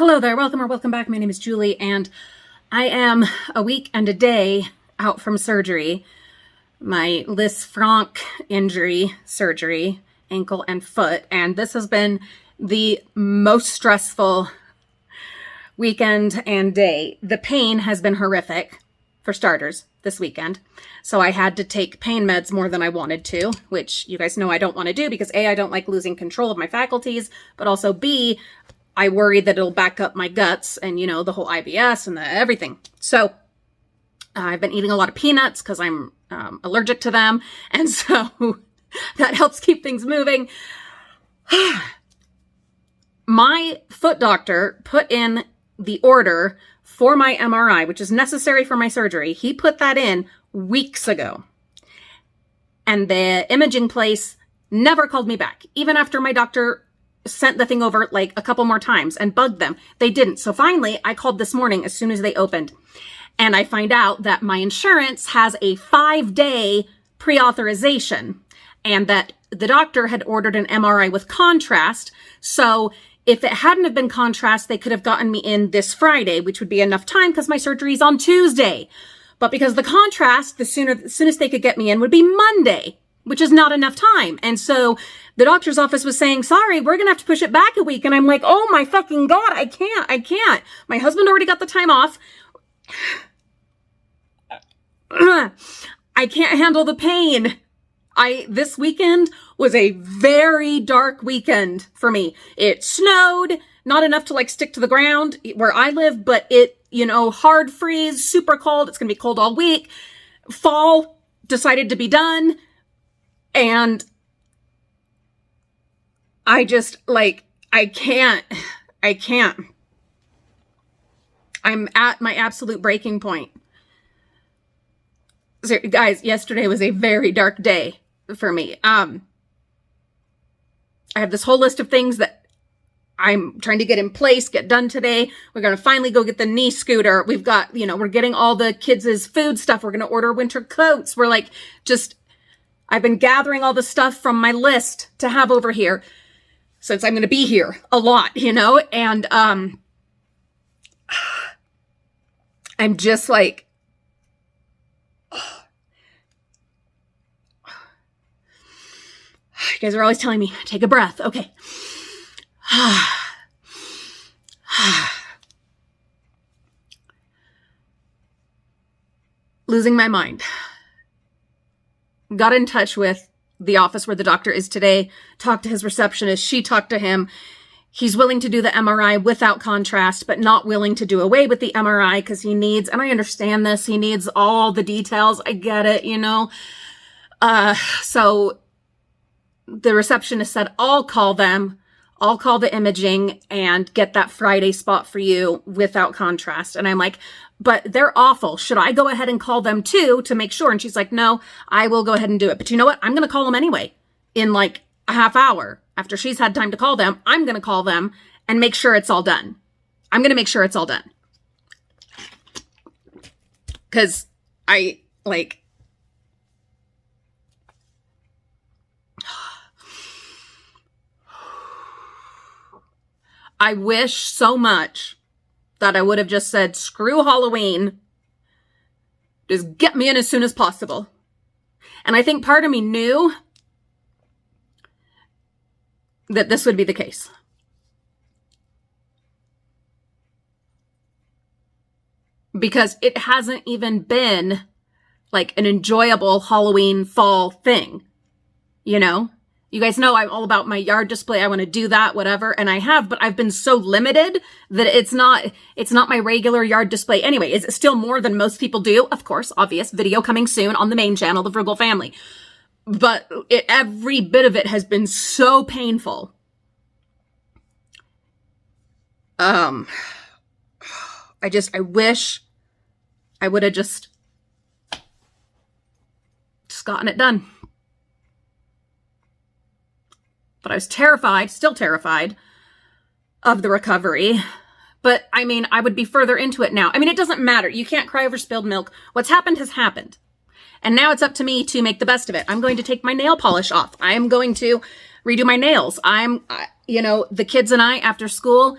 Hello there, welcome or welcome back. My name is Julie, and I am a week and a day out from surgery. My Lisfranc injury surgery, ankle and foot, and this has been the most stressful weekend and day. The pain has been horrific, for starters, this weekend. So I had to take pain meds more than I wanted to, which you guys know I don't want to do because A, I don't like losing control of my faculties, but also B, I worry that it'll back up my guts and, you know, the whole IBS and the everything. So I've been eating a lot of peanuts because I'm allergic to them. And so that helps keep things moving. My foot doctor put in the order for my MRI, which is necessary for my surgery. He put that in weeks ago. And the imaging place never called me back. Even after my doctor sent the thing over like a couple more times and bugged them, they didn't. So finally, I called this morning as soon as they opened. And I find out that my insurance has a 5-day pre-authorization and that the doctor had ordered an MRI with contrast. So if it hadn't have been contrast, they could have gotten me in this Friday, which would be enough time because my surgery's on Tuesday. But because the contrast, the soonest they could get me in would be Monday, which is not enough time. And so the doctor's office was saying, sorry, we're going to have to push it back a week. And I'm like, oh my fucking God, I can't. My husband already got the time off. I can't handle the pain. This weekend was a very dark weekend for me. It snowed, not enough to like stick to the ground where I live, but it, you know, hard freeze, super cold. It's going to be cold all week. Fall decided to be done. And I just like, I can't. I'm at my absolute breaking point. So guys, yesterday was a very dark day for me. I have this whole list of things that I'm trying to get in place, get done today. We're going to finally go get the knee scooter. We've got, you know, we're getting all the kids' food stuff. We're going to order winter coats. We're like, I've been gathering all the stuff from my list to have over here since I'm going to be here a lot, you know, and, I'm just like, you guys are always telling me, take a breath. Okay. Losing my mind. Got in touch with the office where the doctor is today, talked to his receptionist. She talked to him. He's willing to do the MRI without contrast, but not willing to do away with the MRI because he needs, and I understand this, he needs all the details. I get it, you know. So the receptionist said, I'll call the imaging and get that Friday spot for you without contrast. And I'm like, but they're awful. Should I go ahead and call them too to make sure? And she's like, no, I will go ahead and do it. But you know what? I'm going to call them anyway in like a half hour after she's had time to call them. I'm going to call them and make sure it's all done. I'm going to make sure it's all done. Cause I wish so much that I would have just said, screw Halloween. Just get me in as soon as possible. And I think part of me knew that this would be the case. Because it hasn't even been like an enjoyable Halloween fall thing, you know? You guys know I'm all about my yard display. I want to do that, whatever. And I have, but I've been so limited that it's not my regular yard display. Anyway, is it still more than most people do? Of course, obvious. Video coming soon on the main channel, The Frugal Family. But every bit of it has been so painful. I wish I would have just gotten it done. But I was terrified, still terrified of the recovery. But I mean, I would be further into it now. I mean, it doesn't matter. You can't cry over spilled milk. What's happened has happened. And now it's up to me to make the best of it. I'm going to take my nail polish off. I am going to redo my nails. The kids and I, after school,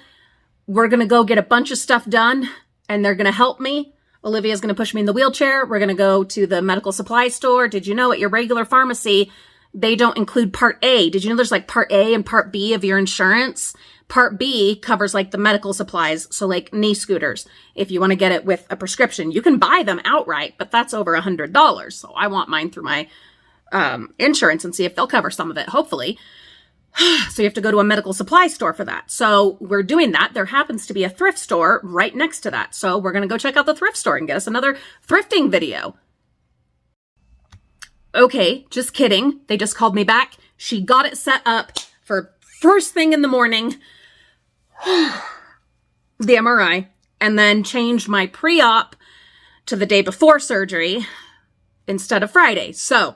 we're going to go get a bunch of stuff done, and they're going to help me. Olivia's going to push me in the wheelchair. We're going to go to the medical supply store. Did you know at your regular pharmacy, they don't include Part A? Did you know there's like Part A and Part B of your insurance? Part B covers like the medical supplies. So like knee scooters. If you want to get it with a prescription, you can buy them outright, but that's over $100. So I want mine through my insurance and see if they'll cover some of it, hopefully. So you have to go to a medical supply store for that. So we're doing that. There happens to be a thrift store right next to that. So we're going to go check out the thrift store and get us another thrifting video. Okay, just kidding. They just called me back. She got it set up for first thing in the morning, the MRI, and then changed my pre-op to the day before surgery instead of Friday. So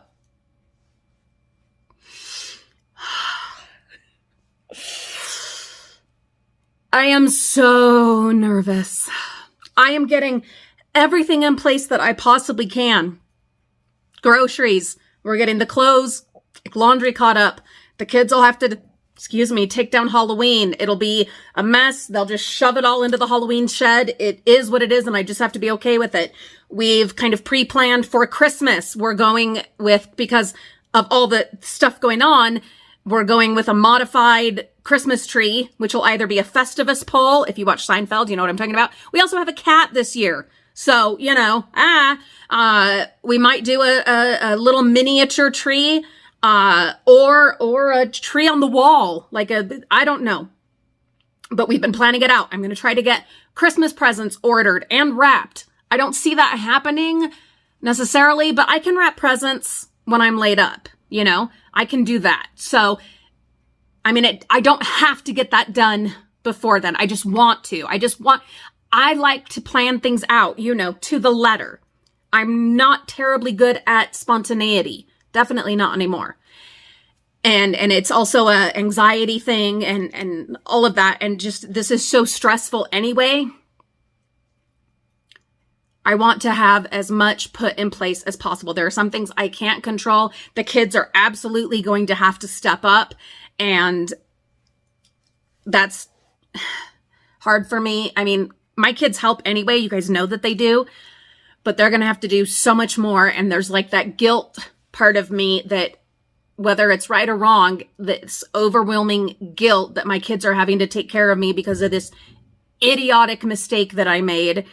I am so nervous. I am getting everything in place that I possibly can. Groceries. We're getting the clothes, laundry caught up. The kids will have to, take down Halloween. It'll be a mess. They'll just shove it all into the Halloween shed. It is what it is, and I just have to be okay with it. We've kind of pre-planned for Christmas. We're going with, because of all the stuff going on, we're going with a modified Christmas tree, which will either be a Festivus pole. If you watch Seinfeld, you know what I'm talking about. We also have a cat this year. So, we might do a little miniature tree, or a tree on the wall. I don't know. But we've been planning it out. I'm going to try to get Christmas presents ordered and wrapped. I don't see that happening necessarily, but I can wrap presents when I'm laid up, I can do that. So, I don't have to get that done before then. I just want to. I like to plan things out, to the letter. I'm not terribly good at spontaneity. Definitely not anymore. And it's also a anxiety thing and all of that. And just, this is so stressful anyway. I want to have as much put in place as possible. There are some things I can't control. The kids are absolutely going to have to step up, and that's hard for me. My kids help anyway. You guys know that they do, but they're going to have to do so much more. And there's like that guilt part of me that, whether it's right or wrong, this overwhelming guilt that my kids are having to take care of me because of this idiotic mistake that I made.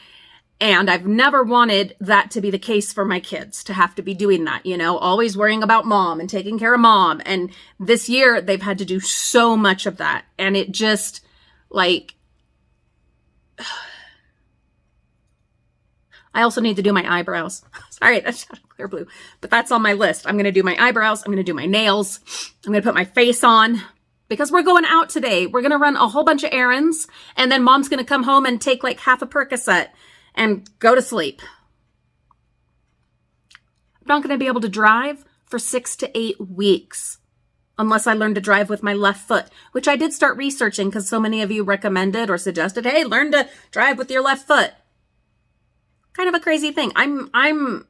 And I've never wanted that to be the case for my kids, to have to be doing that, always worrying about mom and taking care of mom. And this year they've had to do so much of that. And it just I also need to do my eyebrows. Sorry, that's clear blue, but that's on my list. I'm going to do my eyebrows. I'm going to do my nails. I'm going to put my face on because we're going out today. We're going to run a whole bunch of errands, and then mom's going to come home and take like half a Percocet and go to sleep. I'm not going to be able to drive for 6 to 8 weeks unless I learn to drive with my left foot, which I did start researching because so many of you recommended or suggested, hey, learn to drive with your left foot. Kind of a crazy thing. I'm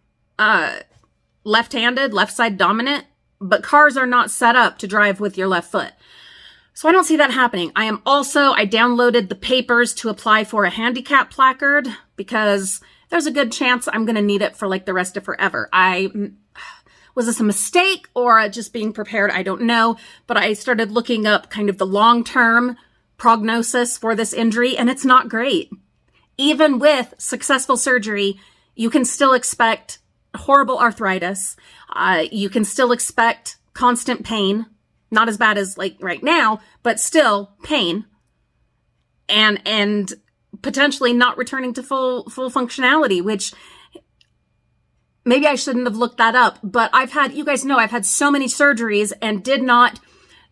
left-handed, left side dominant, but cars are not set up to drive with your left foot. So I don't see that happening. I downloaded the papers to apply for a handicap placard because there's a good chance I'm going to need it for like the rest of forever. Was this a mistake or just being prepared? I don't know. But I started looking up kind of the long-term prognosis for this injury, and it's not great. Even with successful surgery, you can still expect horrible arthritis. You can still expect constant pain. Not as bad as like right now, but still pain. And potentially not returning to full functionality, which maybe I shouldn't have looked that up. But you guys know I've had so many surgeries and did not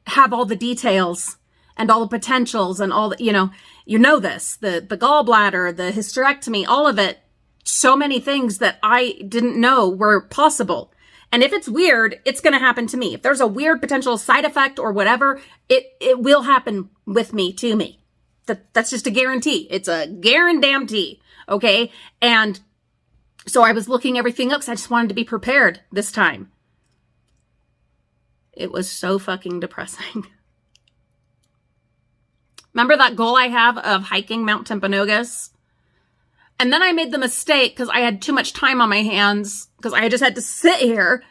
have all the details and all the potentials and all the, this, the gallbladder, the hysterectomy, all of it. So many things that I didn't know were possible. And if it's weird, it's going to happen to me. If there's a weird potential side effect or whatever, it will happen with me, to me. That's just a guarantee. It's a guarantee. Okay. And so I was looking everything up because I just wanted to be prepared this time. It was so fucking depressing. Remember that goal I have of hiking Mount Timpanogos? And then I made the mistake because I had too much time on my hands because I just had to sit here.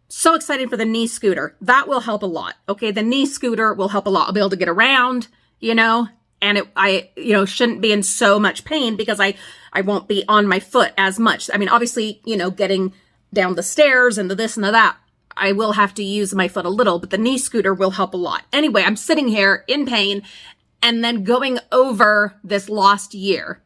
So excited for the knee scooter. That will help a lot. Okay, the knee scooter will help a lot. I'll be able to get around, and I shouldn't be in so much pain because I won't be on my foot as much. I mean, obviously, getting down the stairs and the this and the that, I will have to use my foot a little, but the knee scooter will help a lot. Anyway, I'm sitting here in pain and then going over this lost year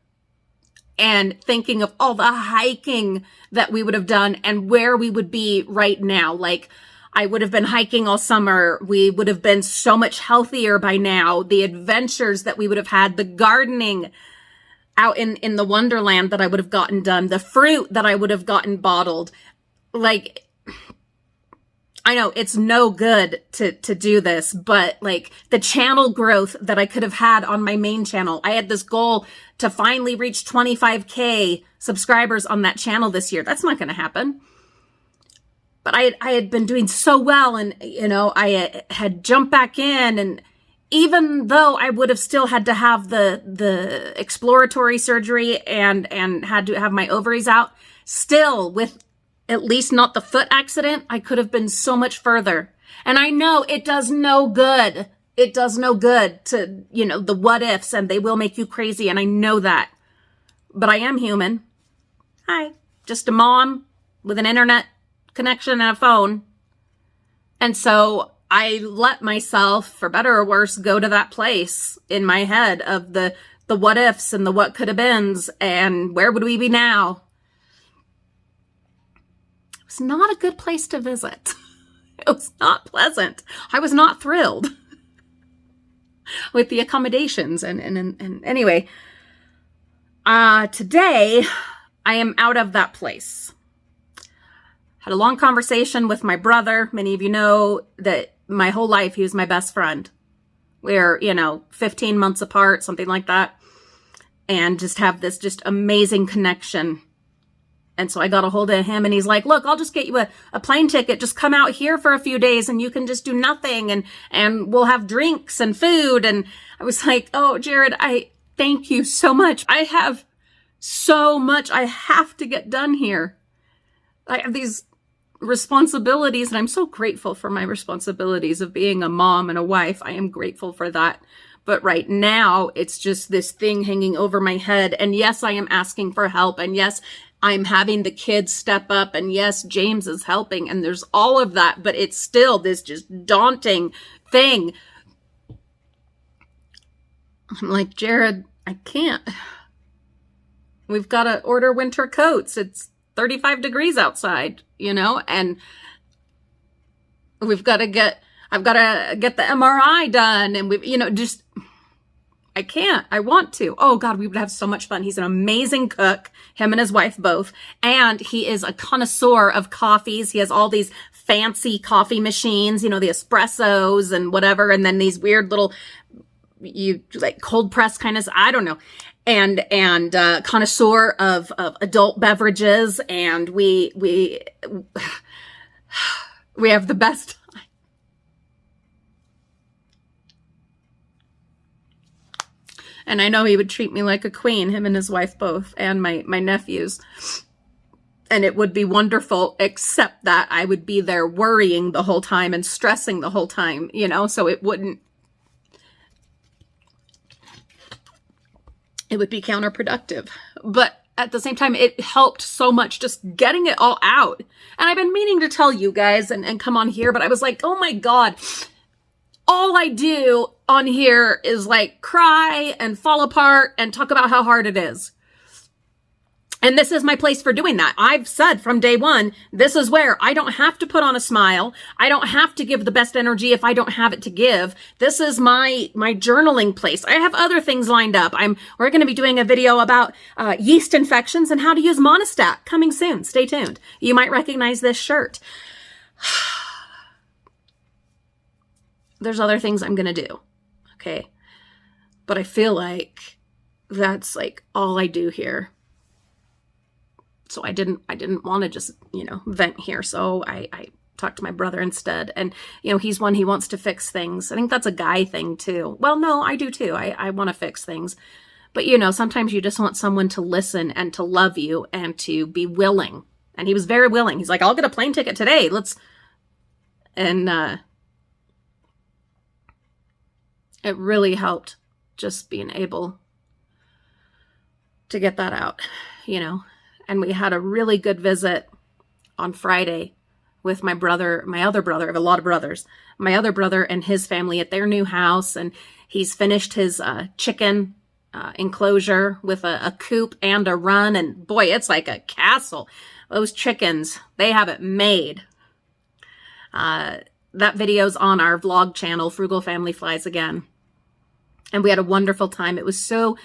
and thinking of all the hiking that we would have done and where we would be right now. Like, I would have been hiking all summer. We would have been so much healthier by now. The adventures that we would have had, the gardening out in the wonderland that I would have gotten done, the fruit that I would have gotten bottled. Like, I know it's no good to do this, but like the channel growth that I could have had on my main channel. I had this goal to finally reach 25K subscribers on that channel this year. That's not going to happen. But I had been doing so well, and I had jumped back in, and even though I would have still had to have the exploratory surgery and had to have my ovaries out, still with at least not the foot accident, I could have been so much further. And I know it does no good. It does no good to, the what ifs, and they will make you crazy. And I know that, but I am human. Hi, just a mom with an internet connection and a phone. And so I let myself, for better or worse, go to that place in my head of the what ifs and the what could have beens and where would we be now? It's not a good place to visit. It was not pleasant. I was not thrilled with the accommodations. And anyway, today I am out of that place. Had a long conversation with my brother. Many of you know that my whole life he was my best friend. We're, 15 months apart, something like that. And just have this just amazing connection. And so I got a hold of him, and he's like, look, I'll just get you a plane ticket. Just come out here for a few days and you can just do nothing, and we'll have drinks and food. And I was like, oh, Jared, I thank you so much. I have so much I have to get done here. I have these responsibilities, and I'm so grateful for my responsibilities of being a mom and a wife. I am grateful for that. But right now, it's just this thing hanging over my head. And yes, I am asking for help. And yes, I'm having the kids step up, and yes, James is helping, and there's all of that, but it's still this just daunting thing. I'm like, Jared, I can't. We've got to order winter coats. It's 35 degrees outside, and I've got to get the MRI done, and I can't. I want to. Oh God, we would have so much fun. He's an amazing cook, him and his wife both. And he is a connoisseur of coffees. He has all these fancy coffee machines, the espressos and whatever. And then these weird little, cold press kind of, I don't know. And connoisseur of adult beverages. And we have the best. And I know he would treat me like a queen, him and his wife both, and my nephews. And it would be wonderful, except that I would be there worrying the whole time and stressing the whole time, so it would be counterproductive. But at the same time, it helped so much just getting it all out. And I've been meaning to tell you guys and come on here, but I was like, oh my God, all I do on here is cry and fall apart and talk about how hard it is. And this is my place for doing that. I've said from day one, this is where I don't have to put on a smile. I don't have to give the best energy if I don't have it to give. This is my journaling place. I have other things lined up. We're going to be doing a video about yeast infections and how to use Monistat coming soon. Stay tuned. You might recognize this shirt. There's other things I'm going to do. Okay. But I feel like that's all I do here. So I didn't want to just, vent here. So I talk to my brother instead. And, he's one, he wants to fix things. I think that's a guy thing too. Well, no, I do too. I want to fix things. But, sometimes you just want someone to listen and to love you and to be willing. And he was very willing. He's like, I'll get a plane ticket today. And it really helped just being able to get that out, And we had a really good visit on Friday with my brother, my other brother. I have a lot of brothers. My other brother and his family at their new house. And he's finished his chicken enclosure with a coop and a run. And boy, it's like a castle. Those chickens, they have it made. That video's on our vlog channel, Frugal Family Flies Again. And we had a wonderful time. It was so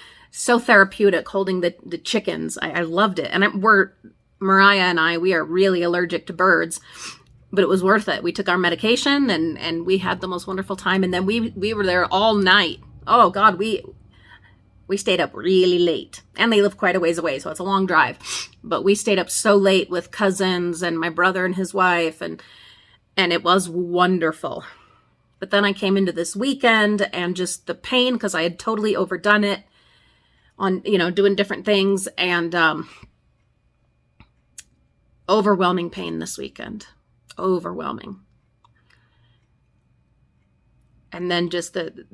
therapeutic holding the chickens. I loved it. And Mariah and I, we are really allergic to birds, but it was worth it. We took our medication and we had the most wonderful time. And then we were there all night. Oh God, we stayed up really late, and they live quite a ways away, so it's a long drive, but we stayed up so late with cousins and my brother and his wife, and it was wonderful. But then I came into this weekend and just the pain, because I had totally overdone it on, doing different things, and overwhelming pain this weekend. Overwhelming. And then just the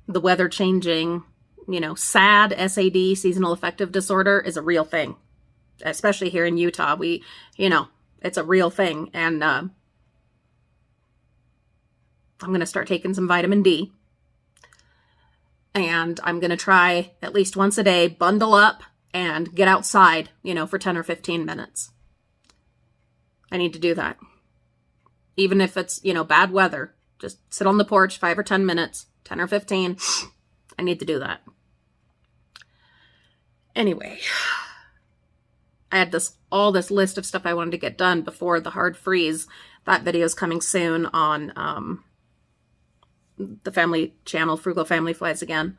weather changing, SAD, SAD, seasonal affective disorder, is a real thing, especially here in Utah. It's a real thing. And I'm going to start taking some vitamin D. And I'm going to try at least once a day, bundle up and get outside, for 10 or 15 minutes. I need to do that. Even if it's, bad weather, just sit on the porch 5 or 10 minutes, 10 or 15. I need to do that. Anyway, I had all this list of stuff I wanted to get done before the hard freeze. That video is coming soon on the family channel, Frugal Family Flies Again.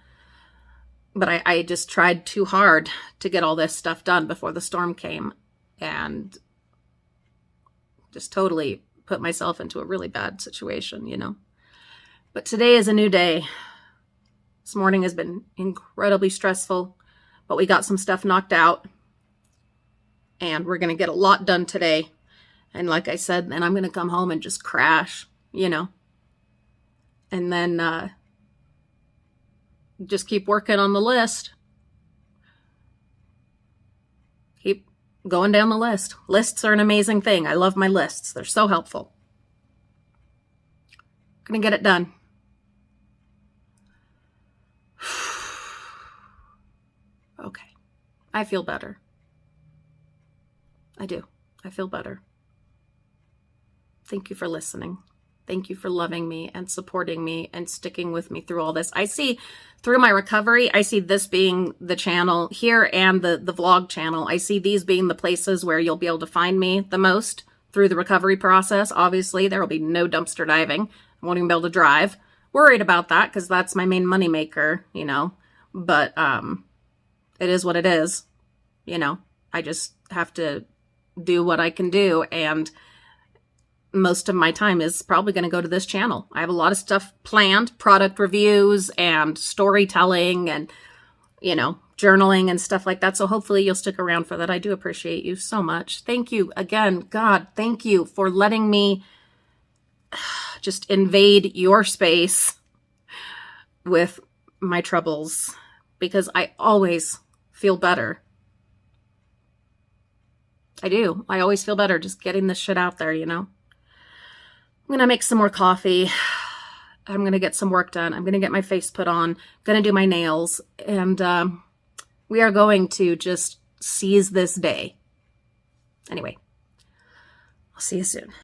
But I just tried too hard to get all this stuff done before the storm came, and just totally put myself into a really bad situation, But today is a new day. This morning has been incredibly stressful, but we got some stuff knocked out, and we're going to get a lot done today. And like I said, then I'm going to come home and just crash, and then just keep working on the list. Keep going down the list. Lists are an amazing thing. I love my lists. They're so helpful. I'm going to get it done. Okay. I feel better. I do. I feel better. Thank you for listening. Thank you for loving me and supporting me and sticking with me through all this. I see through my recovery, I see this being the channel here and the vlog channel. I see these being the places where you'll be able to find me the most through the recovery process. Obviously, there will be no dumpster diving. I won't even be able to drive. Worried about that because that's my main moneymaker, But it is what it is, I just have to do what I can do, and most of my time is probably going to go to this channel. I have a lot of stuff planned, product reviews and storytelling and, journaling and stuff like that. So hopefully you'll stick around for that. I do appreciate you so much. Thank you again. God, thank you for letting me just invade your space with my troubles, because I always feel better. I do. I always feel better just getting this shit out there, I'm going to make some more coffee. I'm going to get some work done. I'm going to get my face put on. I'm going to do my nails. And we are going to just seize this day. Anyway, I'll see you soon.